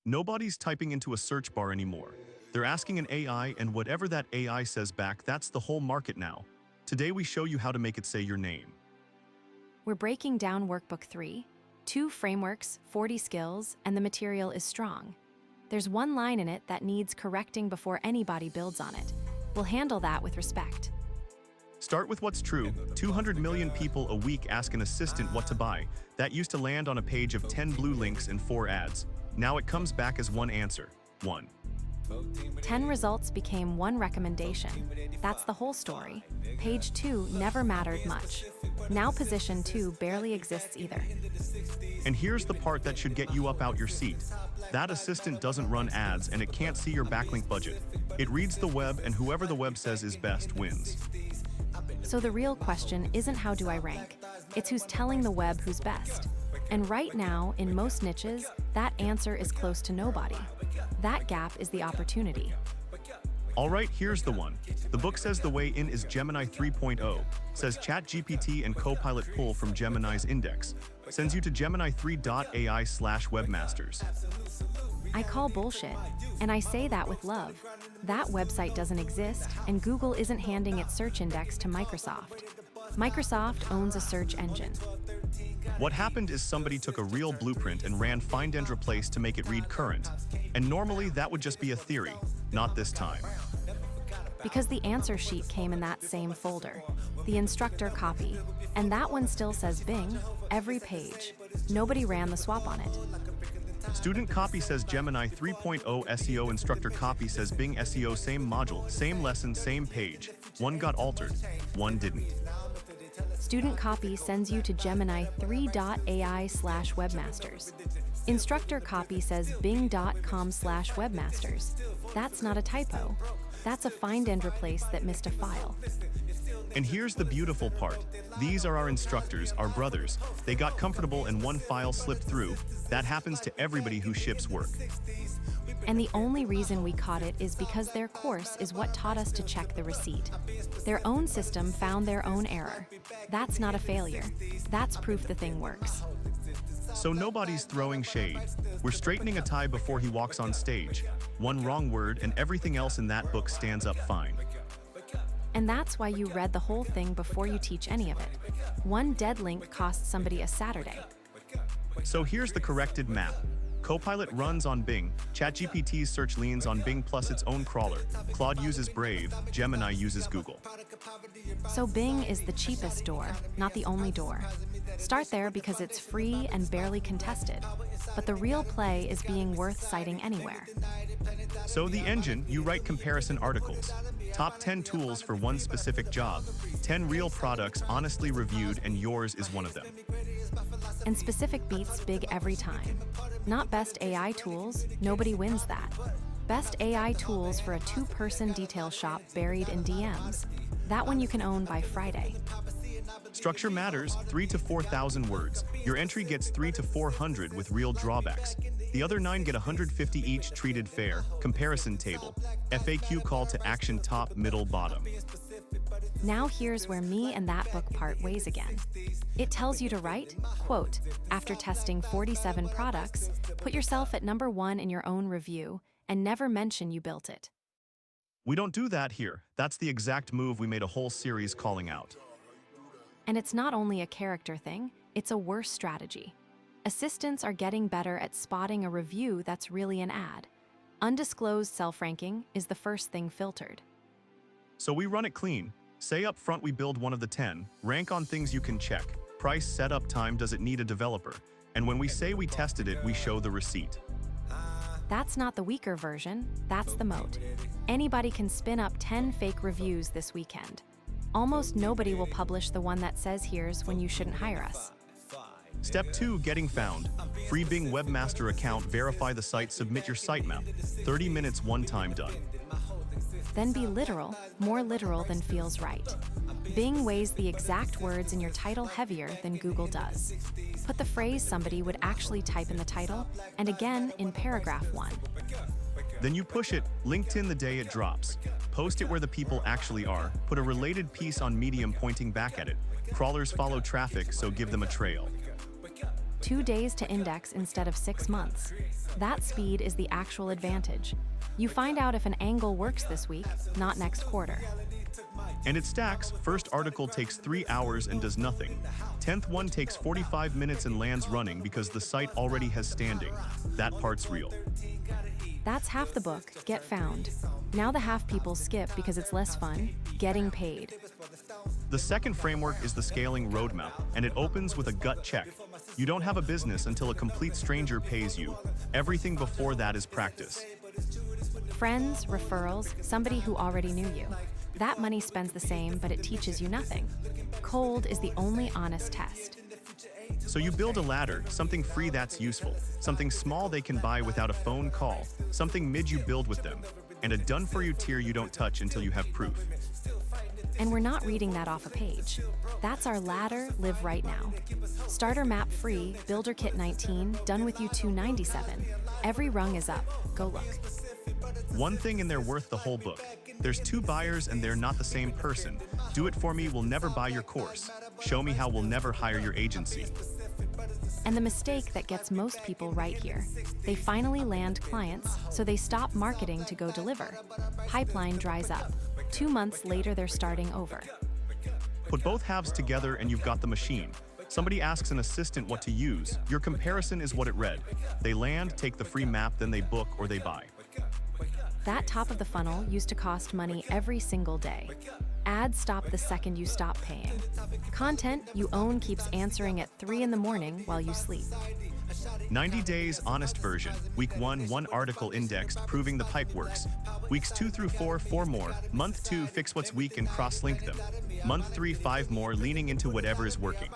Nobody's typing into a search bar anymore. They're asking an AI, and whatever that AI says back, that's the whole market now. Today we show you how to make it say your name. We're breaking down Workbook 3, 2 frameworks, 40 skills, and the material is strong. There's one line in it that needs correcting before anybody builds on it. We'll handle that with respect. Start with what's true. 200 million people a week ask an assistant what to buy. That used to land on a page of 10 blue links and 4 ads. Now it comes back as one answer. 1. 10 results became 1 recommendation. That's the whole story. Page 2 never mattered much. Now position 2 barely exists either. And here's the part that should get you up out your seat. That assistant doesn't run ads and it can't see your backlink budget. It reads the web, and whoever the web says is best wins. So the real question isn't how do I rank, it's who's telling the web who's best. And right now, in most niches, that answer is close to nobody. That gap is the opportunity. Alright, here's the one. The book says the way in is Gemini 3.0, says ChatGPT and Copilot pull from Gemini's index, sends you to Gemini 3.ai/webmasters. I call bullshit, and I say that with love. That website doesn't exist, and Google isn't handing its search index to Microsoft. Microsoft owns a search engine. What happened is somebody took a real blueprint and ran find and replace to make it read current. And normally that would just be a theory, not this time. Because the answer sheet came in that same folder, the instructor copy, and that one still says Bing, every page. Nobody ran the swap on it. Student copy says Gemini 3.0, SEO instructor copy says Bing SEO, same module, same lesson, same page. One got altered, one didn't. Student copy sends you to Gemini 3.ai/webmasters. Instructor copy says bing.com/webmasters. That's not a typo. That's a find and replace that missed a file. And here's the beautiful part. These are our instructors, our brothers. They got comfortable and one file slipped through. That happens to everybody who ships work. And the only reason we caught it is because their course is what taught us to check the receipt. Their own system found their own error. That's not a failure. That's proof the thing works. So nobody's throwing shade. We're straightening a tie before he walks on stage. One wrong word and everything else in that book stands up fine. And that's why you read the whole thing before you teach any of it. One dead link costs somebody a Saturday. So here's the corrected map. Copilot runs on Bing, ChatGPT's search leans on Bing plus its own crawler, Claude uses Brave, Gemini uses Google. So Bing is the cheapest door, not the only door. Start there because it's free and barely contested. But the real play is being worth citing anywhere. So the engine, you write comparison articles. Top 10 tools for one specific job. 10 real products honestly reviewed, and yours is one of them. And specific beats big every time. Not best AI tools, nobody wins that. Best AI tools for a 2-person detail shop buried in DMs. That one you can own by Friday. Structure matters, 3 to 4,000 words. Your entry gets 3 to 400 with real drawbacks. The other 9 get 150 each, treated fair, comparison table, FAQ call to action, top, middle, bottom. Now here's where me and that book part ways again. It tells you to write, quote, after testing 47 products, put yourself at number 1 in your own review and never mention you built it. We don't do that here. That's the exact move we made a whole series calling out. And it's not only a character thing, it's a worse strategy. Assistants are getting better at spotting a review that's really an ad. Undisclosed self-ranking is the first thing filtered. So we run it clean. Say up front we build one of the 10, rank on things you can check. Price, setup time, does it need a developer? And when we say we tested it, we show the receipt. That's not the weaker version, that's the moat. Anybody can spin up 10 fake reviews this weekend. Almost nobody will publish the one that says here's when you shouldn't hire us. Step 2, getting found. Free Bing webmaster account, verify the site, submit your sitemap. 30 minutes, one time, done. Then be literal, more literal than feels right. Bing weighs the exact words in your title heavier than Google does. Put the phrase somebody would actually type in the title, and again in paragraph 1. Then you push it, LinkedIn the day it drops. Post it where the people actually are, put a related piece on Medium pointing back at it. Crawlers follow traffic, so give them a trail. 2 days to index instead of 6 months. That speed is the actual advantage. You find out if an angle works this week, not next quarter. And it stacks. First article takes 3 hours and does nothing. 10th one takes 45 minutes and lands running because the site already has standing. That part's real. That's half the book, get found. Now the half people skip because it's less fun, getting paid. The second framework is the scaling roadmap, and it opens with a gut check. You don't have a business until a complete stranger pays you. Everything before that is practice. Friends, referrals, somebody who already knew you. That money spends the same, but it teaches you nothing. Cold is the only honest test. So you build a ladder, something free that's useful, something small they can buy without a phone call, something mid you build with them, and a done-for-you tier you don't touch until you have proof. And we're not reading that off a page. That's our ladder, live right now. Starter map free, builder kit 19, done with you 297. Every rung is up, go look. One thing and they're worth the whole book. There's 2 buyers and they're not the same person. Do it for me, we'll never buy your course. Show me how, we'll never hire your agency. And the mistake that gets most people right here. They finally land clients, so they stop marketing to go deliver. Pipeline dries up. 2 months later, they're starting over. Put both halves together and you've got the machine. Somebody asks an assistant what to use. Your comparison is what it read. They land, take the free map, then they book or they buy. That top of the funnel used to cost money every single day. Ads stop the second you stop paying. Content you own keeps answering at 3 in the morning while you sleep. 90 days honest version. Week 1, 1 article indexed, proving the pipe works. Weeks 2 through 4, 4 more. Month 2, fix what's weak and cross-link them. Month 3, 5 more, leaning into whatever is working.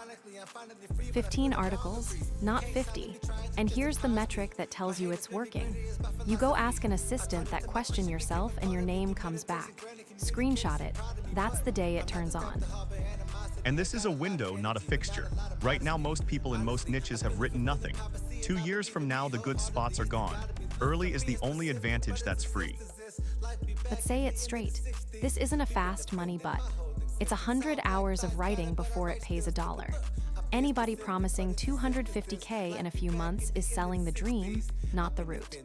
15 articles, not 50. And here's the metric that tells you it's working. You go ask an assistant that question yourself and your name comes back. Screenshot it. That's the day it turns on. And this is a window, not a fixture. Right now, most people in most niches have written nothing. 2 years from now, the good spots are gone. Early is the only advantage that's free. But say it straight. This isn't a fast money but. It's 100 hours of writing before it pays $1. Anybody promising $250K in a few months is selling the dream, not the route.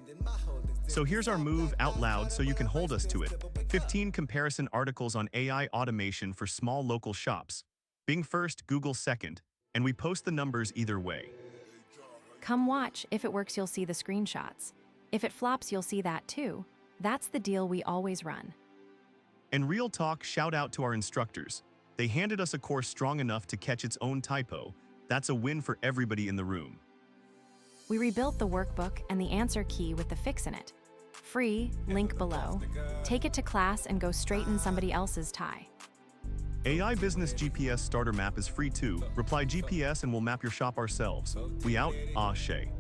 So here's our move out loud so you can hold us to it. 15 comparison articles on AI automation for small local shops. Bing first, Google second, and we post the numbers either way. Come watch. If it works, you'll see the screenshots. If it flops, you'll see that too. That's the deal we always run. And real talk, shout out to our instructors. They handed us a course strong enough to catch its own typo. That's a win for everybody in the room. We rebuilt the workbook and the answer key with the fix in it. Free, link below. Take it to class and go straighten somebody else's tie. AI Business GPS Starter Map is free too. Reply GPS and we'll map your shop ourselves. We out, Shay.